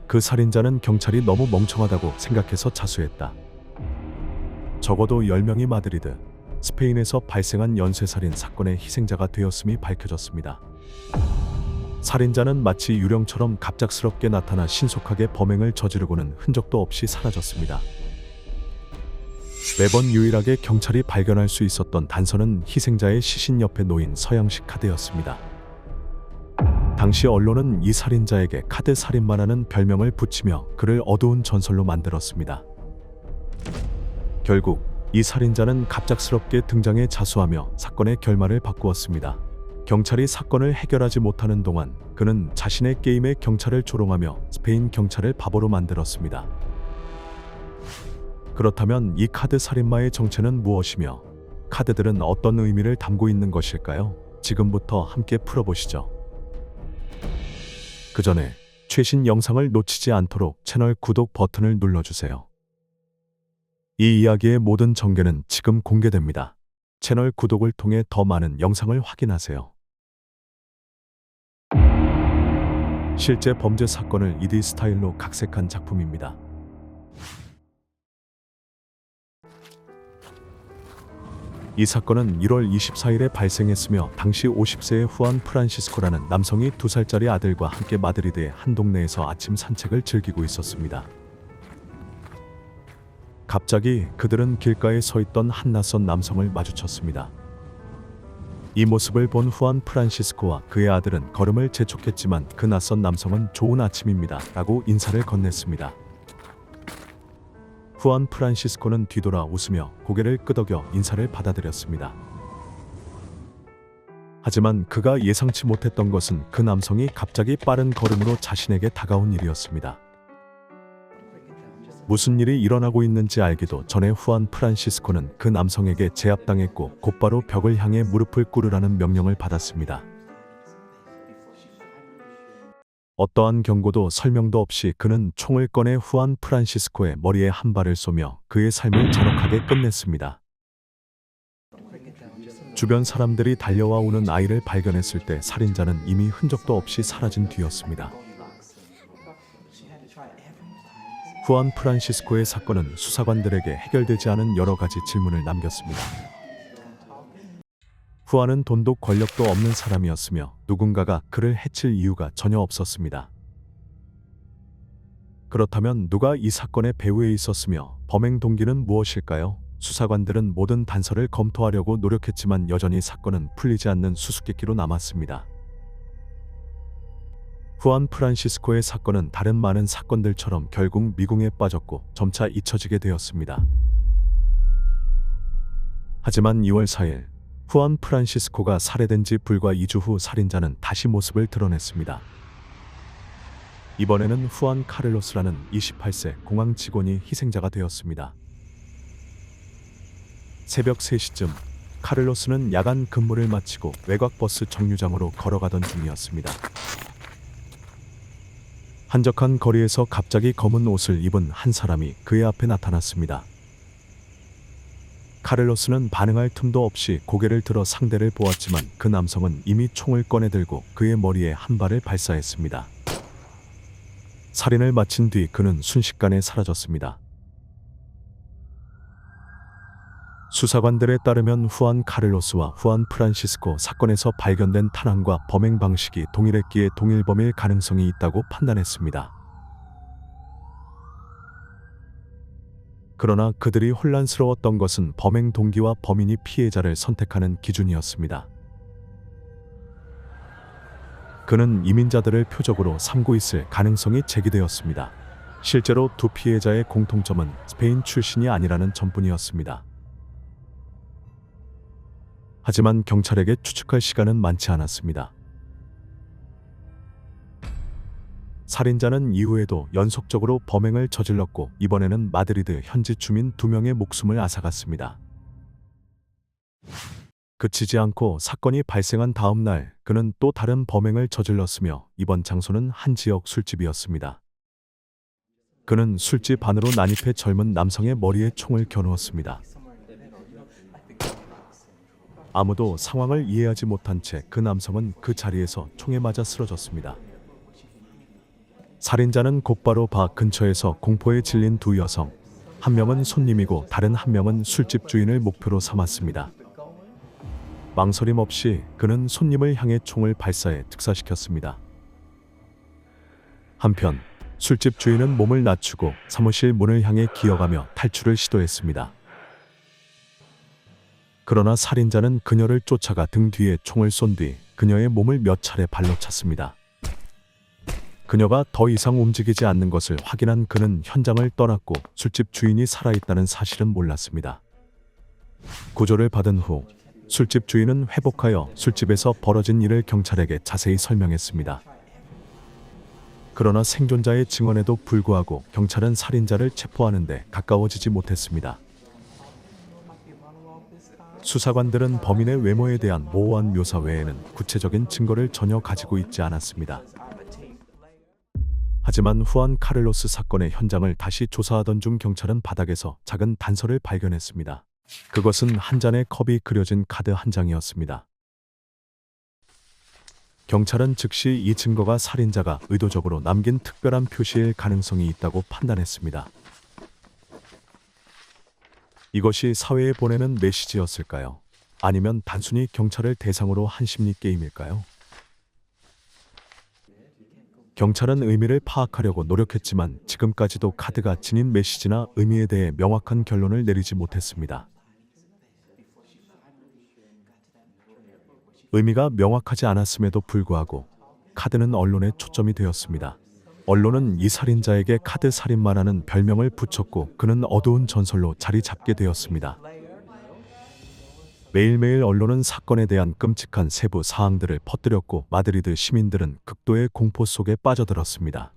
그 살인자는 경찰이 너무 멍청하다고 생각해서 자수했다. 적어도 10명이 마드리드, 스페인에서 발생한 연쇄살인 사건의 희생자가 되었음이 밝혀졌습니다. 살인자는 마치 유령처럼 갑작스럽게 나타나 신속하게 범행을 저지르고는 흔적도 없이 사라졌습니다. 매번 유일하게 경찰이 발견할 수 있었던 단서는 희생자의 시신 옆에 놓인 서양식 카드였습니다. 당시 언론은 이 살인자에게 카드 살인마라는 별명을 붙이며 그를 어두운 전설로 만들었습니다. 결국 이 살인자는 갑작스럽게 등장해 자수하며 사건의 결말을 바꾸었습니다. 경찰이 사건을 해결하지 못하는 동안 그는 자신의 게임에 경찰을 조롱하며 스페인 경찰을 바보로 만들었습니다. 그렇다면 이 카드 살인마의 정체는 무엇이며 카드들은 어떤 의미를 담고 있는 것일까요? 지금부터 함께 풀어보시죠. 그 전에 최신 영상을 놓치지 않도록 채널 구독 버튼을 눌러주세요. 이 이야기의 모든 전개는 지금 공개됩니다. 채널 구독을 통해 더 많은 영상을 확인하세요. 실제 범죄 사건을 2D 스타일로 각색한 작품입니다. 이 사건은 1월 24일에 발생했으며 당시 50세의 후안 프란시스코라는 남성이 2살짜리 아들과 함께 마드리드의 한 동네에서 아침 산책을 즐기고 있었습니다. 갑자기 그들은 길가에 서 있던 한 낯선 남성을 마주쳤습니다. 이 모습을 본 후안 프란시스코와 그의 아들은 걸음을 재촉했지만 그 낯선 남성은 "좋은 아침입니다" 라고 인사를 건넸습니다. 후안 프란시스코는 뒤돌아 웃으며 고개를 끄덕여 인사를 받아들였습니다. 하지만 그가 예상치 못했던 것은 그 남성이 갑자기 빠른 걸음으로 자신에게 다가온 일이었습니다. 무슨 일이 일어나고 있는지 알기도 전에 후안 프란시스코는 그 남성에게 제압당했고 곧바로 벽을 향해 무릎을 꿇으라는 명령을 받았습니다. 어떠한 경고도 설명도 없이 그는 총을 꺼내 후안 프란시스코의 머리에 한 발을 쏘며 그의 삶을 잔혹하게 끝냈습니다. 주변 사람들이 달려와 오는 아이를 발견했을 때 살인자는 이미 흔적도 없이 사라진 뒤였습니다. 후안 프란시스코의 사건은 수사관들에게 해결되지 않은 여러 가지 질문을 남겼습니다. 후안은 돈도 권력도 없는 사람이었으며 누군가가 그를 해칠 이유가 전혀 없었습니다. 그렇다면 누가 이 사건의 배후에 있었으며 범행 동기는 무엇일까요? 수사관들은 모든 단서를 검토하려고 노력했지만 여전히 사건은 풀리지 않는 수수께끼로 남았습니다. 후안 프란시스코의 사건은 다른 많은 사건들처럼 결국 미궁에 빠졌고 점차 잊혀지게 되었습니다. 하지만 2월 4일 후안 프란시스코가 살해된 지 불과 2주 후 살인자는 다시 모습을 드러냈습니다. 이번에는 후안 카를로스라는 28세 공항 직원이 희생자가 되었습니다. 새벽 3시쯤 카를로스는 야간 근무를 마치고 외곽버스 정류장으로 걸어가던 중이었습니다. 한적한 거리에서 갑자기 검은 옷을 입은 한 사람이 그의 앞에 나타났습니다. 카를로스는 반응할 틈도 없이 고개를 들어 상대를 보았지만 그 남성은 이미 총을 꺼내들고 그의 머리에 한 발을 발사했습니다. 살인을 마친 뒤 그는 순식간에 사라졌습니다. 수사관들에 따르면 후안 카를로스와 후안 프란시스코 사건에서 발견된 탄환과 범행 방식이 동일했기에 동일 범일 가능성이 있다고 판단했습니다. 그러나 그들이 혼란스러웠던 것은 범행 동기와 범인이 피해자를 선택하는 기준이었습니다. 그는 이민자들을 표적으로 삼고 있을 가능성이 제기되었습니다. 실제로 두 피해자의 공통점은 스페인 출신이 아니라는 점뿐이었습니다. 하지만 경찰에게 추측할 시간은 많지 않았습니다. 살인자는 이후에도 연속적으로 범행을 저질렀고 이번에는 마드리드 현지 주민 2명의 목숨을 앗아갔습니다. 그치지 않고 사건이 발생한 다음 날 그는 또 다른 범행을 저질렀으며 이번 장소는 한 지역 술집이었습니다. 그는 술집 안으로 난입해 젊은 남성의 머리에 총을 겨누었습니다. 아무도 상황을 이해하지 못한 채 그 남성은 그 자리에서 총에 맞아 쓰러졌습니다. 살인자는 곧바로 바 근처에서 공포에 질린 두 여성, 한 명은 손님이고 다른 한 명은 술집 주인을 목표로 삼았습니다. 망설임 없이 그는 손님을 향해 총을 발사해 즉사시켰습니다. 한편 술집 주인은 몸을 낮추고 사무실 문을 향해 기어가며 탈출을 시도했습니다. 그러나 살인자는 그녀를 쫓아가 등 뒤에 총을 쏜 뒤 그녀의 몸을 몇 차례 발로 찼습니다. 그녀가 더 이상 움직이지 않는 것을 확인한 그는 현장을 떠났고 술집 주인이 살아있다는 사실은 몰랐습니다. 구조를 받은 후 술집 주인은 회복하여 술집에서 벌어진 일을 경찰에게 자세히 설명했습니다. 그러나 생존자의 증언에도 불구하고 경찰은 살인자를 체포하는데 가까워지지 못했습니다. 수사관들은 범인의 외모에 대한 모호한 묘사 외에는 구체적인 증거를 전혀 가지고 있지 않았습니다. 하지만 후안 카를로스 사건의 현장을 다시 조사하던 중 경찰은 바닥에서 작은 단서를 발견했습니다. 그것은 한 잔의 컵이 그려진 카드 한 장이었습니다. 경찰은 즉시 이 증거가 살인자가 의도적으로 남긴 특별한 표시일 가능성이 있다고 판단했습니다. 이것이 사회에 보내는 메시지였을까요? 아니면 단순히 경찰을 대상으로 한 심리 게임일까요? 경찰은 의미를 파악하려고 노력했지만 지금까지도 카드가 지닌 메시지나 의미에 대해 명확한 결론을 내리지 못했습니다. 의미가 명확하지 않았음에도 불구하고 카드는 언론에 초점이 되었습니다. 언론은 이 살인자에게 카드 살인마라는 별명을 붙였고 그는 어두운 전설로 자리 잡게 되었습니다. 매일매일 언론은 사건에 대한 끔찍한 세부 사항들을 퍼뜨렸고 마드리드 시민들은 극도의 공포 속에 빠져들었습니다.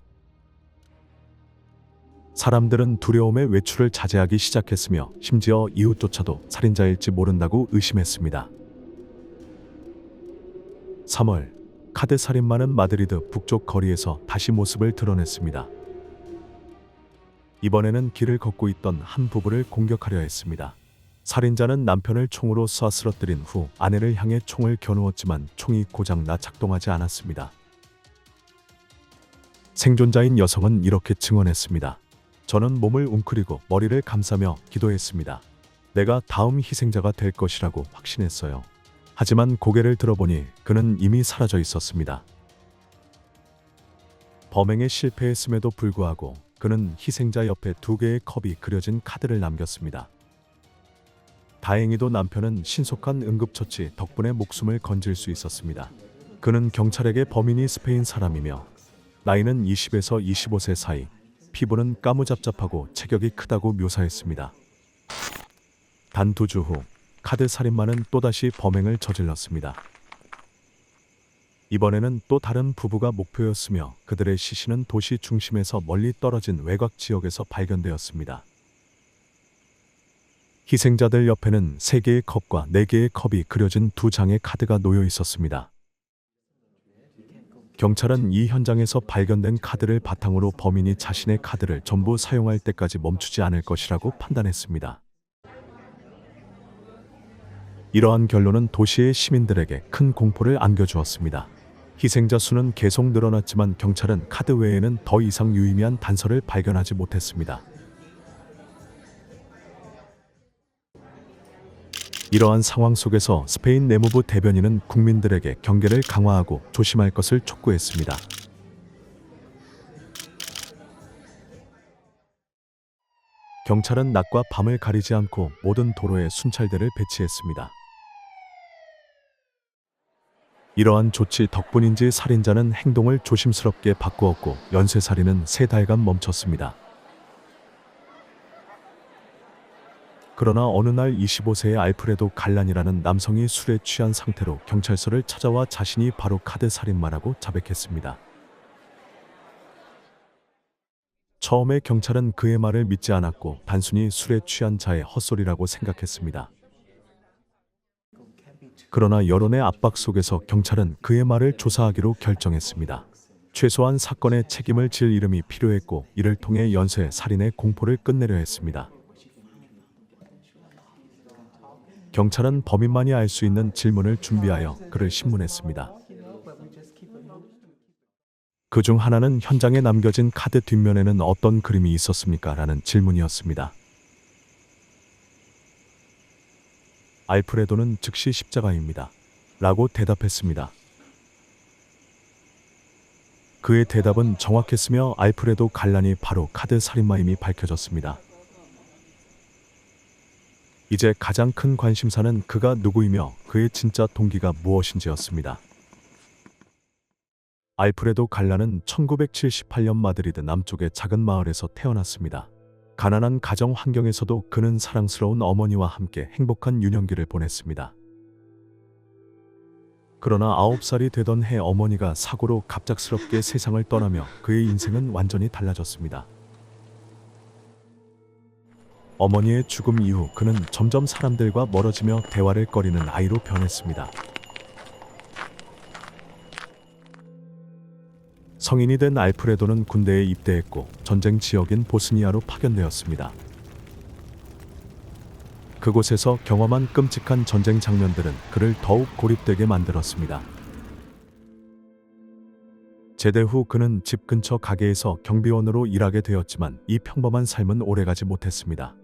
사람들은 두려움의 외출을 자제하기 시작했으며 심지어 이웃조차도 살인자일지 모른다고 의심했습니다. 3월, 카드 살인마는 마드리드 북쪽 거리에서 다시 모습을 드러냈습니다. 이번에는 길을 걷고 있던 한 부부를 공격하려 했습니다. 살인자는 남편을 총으로 쏴 쓰러뜨린 후 아내를 향해 총을 겨누었지만 총이 고장나 작동하지 않았습니다. 생존자인 여성은 이렇게 증언했습니다. 저는 몸을 웅크리고 머리를 감싸며 기도했습니다. 내가 다음 희생자가 될 것이라고 확신했어요. 하지만 고개를 들어보니 그는 이미 사라져 있었습니다. 범행에 실패했음에도 불구하고 그는 희생자 옆에 2개의 컵이 그려진 카드를 남겼습니다. 다행히도 남편은 신속한 응급처치 덕분에 목숨을 건질 수 있었습니다. 그는 경찰에게 범인이 스페인 사람이며 나이는 20에서 25세 사이, 피부는 까무잡잡하고 체격이 크다고 묘사했습니다. 단 2주 후 카드 살인마는 또다시 범행을 저질렀습니다. 이번에는 또 다른 부부가 목표였으며 그들의 시신은 도시 중심에서 멀리 떨어진 외곽 지역에서 발견되었습니다. 희생자들 옆에는 3개의 컵과 4개의 컵이 그려진 2장의 카드가 놓여 있었습니다. 경찰은 이 현장에서 발견된 카드를 바탕으로 범인이 자신의 카드를 전부 사용할 때까지 멈추지 않을 것이라고 판단했습니다. 이러한 결론은 도시의 시민들에게 큰 공포를 안겨주었습니다. 희생자 수는 계속 늘어났지만 경찰은 카드 외에는 더 이상 유의미한 단서를 발견하지 못했습니다. 이러한 상황 속에서 스페인 내무부 대변인은 국민들에게 경계를 강화하고 조심할 것을 촉구했습니다. 경찰은 낮과 밤을 가리지 않고 모든 도로에 순찰대를 배치했습니다. 이러한 조치 덕분인지 살인자는 행동을 조심스럽게 바꾸었고 연쇄살인은 3달간 멈췄습니다. 그러나 어느 날 25세의 알프레도 갈란이라는 남성이 술에 취한 상태로 경찰서를 찾아와 자신이 바로 카드 살인마라고 자백했습니다. 처음에 경찰은 그의 말을 믿지 않았고 단순히 술에 취한 자의 헛소리라고 생각했습니다. 그러나 여론의 압박 속에서 경찰은 그의 말을 조사하기로 결정했습니다. 최소한 사건의 책임을 질 이름이 필요했고 이를 통해 연쇄 살인의 공포를 끝내려 했습니다. 경찰은 범인만이 알 수 있는 질문을 준비하여 그를 신문했습니다. 그중 하나는 현장에 남겨진 카드 뒷면에는 어떤 그림이 있었습니까? 라는 질문이었습니다. 알프레도는 즉시 십자가입니다. 라고 대답했습니다. 그의 대답은 정확했으며 알프레도 갈란이 바로 카드 살인마임이 밝혀졌습니다. 이제 가장 큰 관심사는 그가 누구이며 그의 진짜 동기가 무엇인지였습니다. 알프레도 갈란은 1978년 마드리드 남쪽의 작은 마을에서 태어났습니다. 가난한 가정 환경에서도 그는 사랑스러운 어머니와 함께 행복한 유년기를 보냈습니다. 그러나 9살이 되던 해 어머니가 사고로 갑작스럽게 세상을 떠나며 그의 인생은 완전히 달라졌습니다. 어머니의 죽음 이후 그는 점점 사람들과 멀어지며 대화를 꺼리는 아이로 변했습니다. 성인이 된 알프레도는 군대에 입대했고 전쟁 지역인 보스니아로 파견되었습니다. 그곳에서 경험한 끔찍한 전쟁 장면들은 그를 더욱 고립되게 만들었습니다. 제대 후 그는 집 근처 가게에서 경비원으로 일하게 되었지만 이 평범한 삶은 오래가지 못했습니다.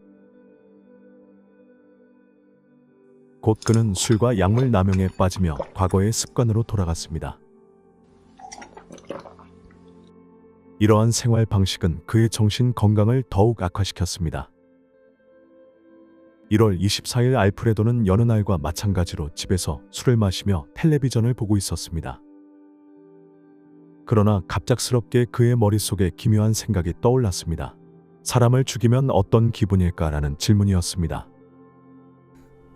곧 그는 술과 약물 남용에 빠지며 과거의 습관으로 돌아갔습니다. 이러한 생활 방식은 그의 정신 건강을 더욱 악화시켰습니다. 1월 24일 알프레도는 여느 날과 마찬가지로 집에서 술을 마시며 텔레비전을 보고 있었습니다. 그러나 갑작스럽게 그의 머릿속에 기묘한 생각이 떠올랐습니다. 사람을 죽이면 어떤 기분일까라는 질문이었습니다.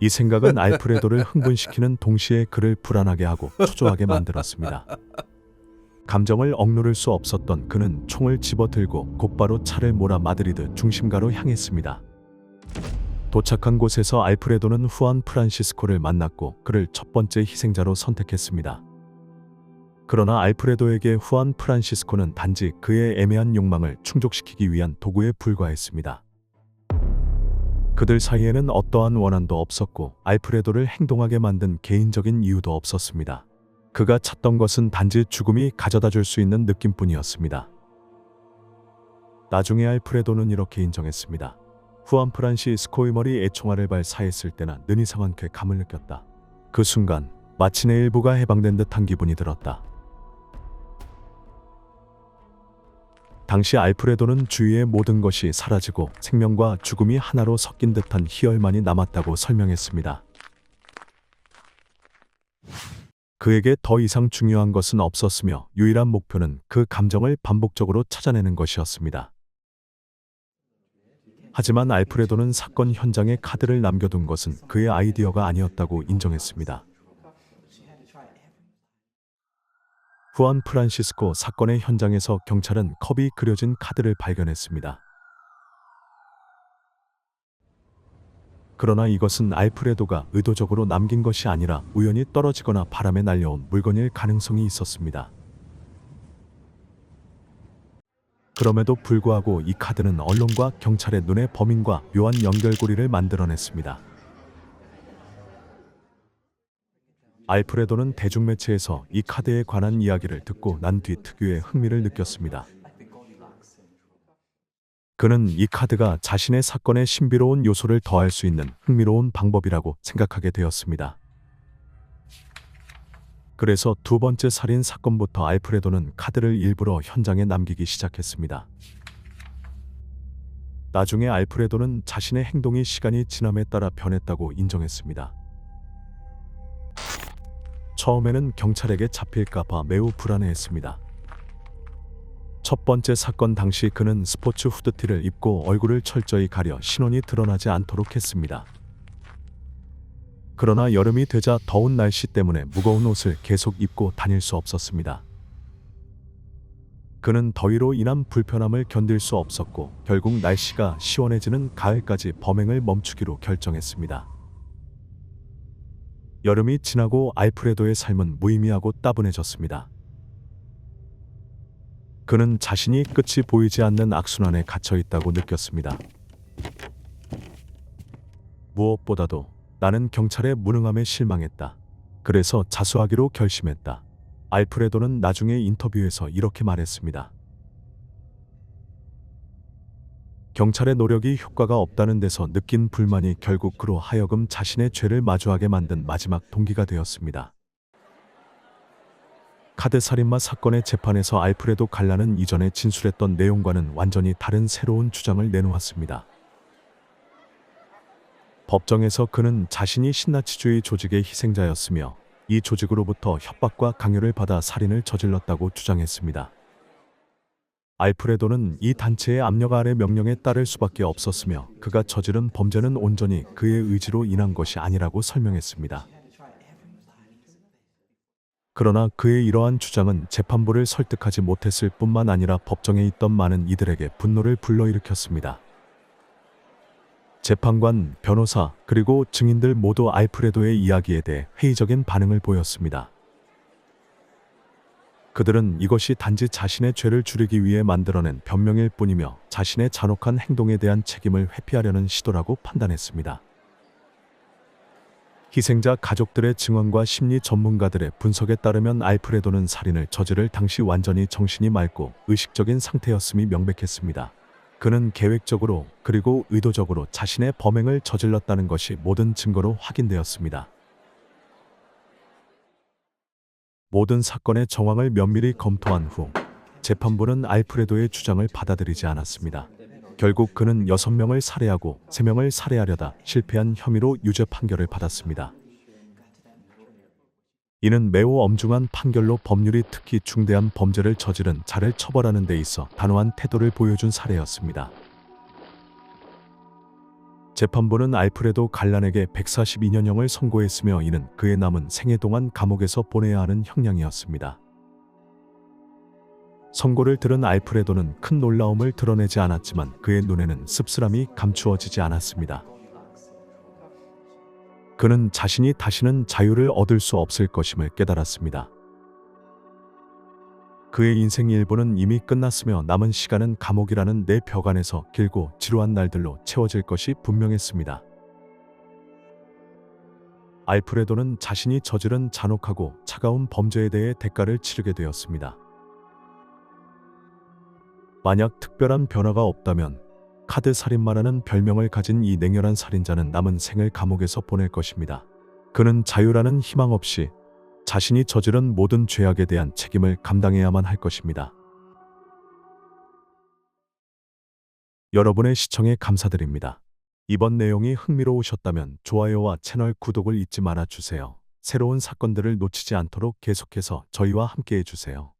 이 생각은 알프레도를 흥분시키는 동시에 그를 불안하게 하고 초조하게 만들었습니다. 감정을 억누를 수 없었던 그는 총을 집어들고 곧바로 차를 몰아 마드리드 중심가로 향했습니다. 도착한 곳에서 알프레도는 후안 프란시스코를 만났고 그를 첫 번째 희생자로 선택했습니다. 그러나 알프레도에게 후안 프란시스코는 단지 그의 애매한 욕망을 충족시키기 위한 도구에 불과했습니다. 그들 사이에는 어떠한 원한도 없었고 알프레도를 행동하게 만든 개인적인 이유도 없었습니다. 그가 찾던 것은 단지 죽음이 가져다 줄 수 있는 느낌뿐이었습니다. 나중에 알프레도는 이렇게 인정했습니다. 후안 프란시스코의 머리에 총알을 발사했을 때나 는 이상한 쾌감을 느꼈다. 그 순간 마치 내 일부가 해방된 듯한 기분이 들었다. 당시 알프레도는 주위의 모든 것이 사라지고 생명과 죽음이 하나로 섞인 듯한 희열만이 남았다고 설명했습니다. 그에게 더 이상 중요한 것은 없었으며 유일한 목표는 그 감정을 반복적으로 찾아내는 것이었습니다. 하지만 알프레도는 사건 현장에 카드를 남겨둔 것은 그의 아이디어가 아니었다고 인정했습니다. 후안 프란시스코 사건의 현장에서 경찰은 컵이 그려진 카드를 발견했습니다. 그러나 이것은 알프레도가 의도적으로 남긴 것이 아니라 우연히 떨어지거나 바람에 날려온 물건일 가능성이 있었습니다. 그럼에도 불구하고 이 카드는 언론과 경찰의 눈에 범인과 묘한 연결고리를 만들어냈습니다. 알프레도는 대중매체에서 이 카드에 관한 이야기를 듣고 난 뒤 특유의 흥미를 느꼈습니다. 그는 이 카드가 자신의 사건에 신비로운 요소를 더할 수 있는 흥미로운 방법이라고 생각하게 되었습니다. 그래서 두 번째 살인 사건부터 알프레도는 카드를 일부러 현장에 남기기 시작했습니다. 나중에 알프레도는 자신의 행동이 시간이 지남에 따라 변했다고 인정했습니다. 처음에는 경찰에게 잡힐까 봐 매우 불안해했습니다. 첫 번째 사건 당시 그는 스포츠 후드티를 입고 얼굴을 철저히 가려 신원이 드러나지 않도록 했습니다. 그러나 여름이 되자 더운 날씨 때문에 무거운 옷을 계속 입고 다닐 수 없었습니다. 그는 더위로 인한 불편함을 견딜 수 없었고 결국 날씨가 시원해지는 가을까지 범행을 멈추기로 결정했습니다. 여름이 지나고 알프레도의 삶은 무의미하고 따분해졌습니다. 그는 자신이 끝이 보이지 않는 악순환에 갇혀 있다고 느꼈습니다. 무엇보다도 나는 경찰의 무능함에 실망했다. 그래서 자수하기로 결심했다. 알프레도는 나중에 인터뷰에서 이렇게 말했습니다. 경찰의 노력이 효과가 없다는 데서 느낀 불만이 결국 그로 하여금 자신의 죄를 마주하게 만든 마지막 동기가 되었습니다. 카드 살인마 사건의 재판에서 알프레도 갈라는 이전에 진술했던 내용과는 완전히 다른 새로운 주장을 내놓았습니다. 법정에서 그는 자신이 신나치주의 조직의 희생자였으며 이 조직으로부터 협박과 강요를 받아 살인을 저질렀다고 주장했습니다. 알프레도는 이 단체의 압력 아래 명령에 따를 수밖에 없었으며 그가 저지른 범죄는 온전히 그의 의지로 인한 것이 아니라고 설명했습니다. 그러나 그의 이러한 주장은 재판부를 설득하지 못했을 뿐만 아니라 법정에 있던 많은 이들에게 분노를 불러일으켰습니다. 재판관, 변호사, 그리고 증인들 모두 알프레도의 이야기에 대해 회의적인 반응을 보였습니다. 그들은 이것이 단지 자신의 죄를 줄이기 위해 만들어낸 변명일 뿐이며 자신의 잔혹한 행동에 대한 책임을 회피하려는 시도라고 판단했습니다. 희생자 가족들의 증언과 심리 전문가들의 분석에 따르면 알프레도는 살인을 저지를 당시 완전히 정신이 맑고 의식적인 상태였음이 명백했습니다. 그는 계획적으로 그리고 의도적으로 자신의 범행을 저질렀다는 것이 모든 증거로 확인되었습니다. 모든 사건의 정황을 면밀히 검토한 후 재판부는 알프레도의 주장을 받아들이지 않았습니다. 결국 그는 6명을 살해하고 3명을 살해하려다 실패한 혐의로 유죄 판결을 받았습니다. 이는 매우 엄중한 판결로 법률이 특히 중대한 범죄를 저지른 자를 처벌하는 데 있어 단호한 태도를 보여준 사례였습니다. 재판부는 알프레도 갈란에게 142년형을 선고했으며 이는 그의 남은 생애 동안 감옥에서 보내야 하는 형량이었습니다. 선고를 들은 알프레도는 큰 놀라움을 드러내지 않았지만 그의 눈에는 씁쓸함이 감추어지지 않았습니다. 그는 자신이 다시는 자유를 얻을 수 없을 것임을 깨달았습니다. 그의 인생 일부는 이미 끝났으며 남은 시간은 감옥이라는 내 벽 안에서 길고 지루한 날들로 채워질 것이 분명했습니다. 알프레도는 자신이 저지른 잔혹하고 차가운 범죄에 대해 대가를 치르게 되었습니다. 만약 특별한 변화가 없다면 카드 살인마라는 별명을 가진 이 냉혈한 살인자는 남은 생을 감옥에서 보낼 것입니다. 그는 자유라는 희망 없이 자신이 저지른 모든 죄악에 대한 책임을 감당해야만 할 것입니다. 여러분의 시청에 감사드립니다. 이번 내용이 흥미로우셨다면 좋아요와 채널 구독을 잊지 말아 주세요. 새로운 사건들을 놓치지 않도록 계속해서 저희와 함께 해주세요.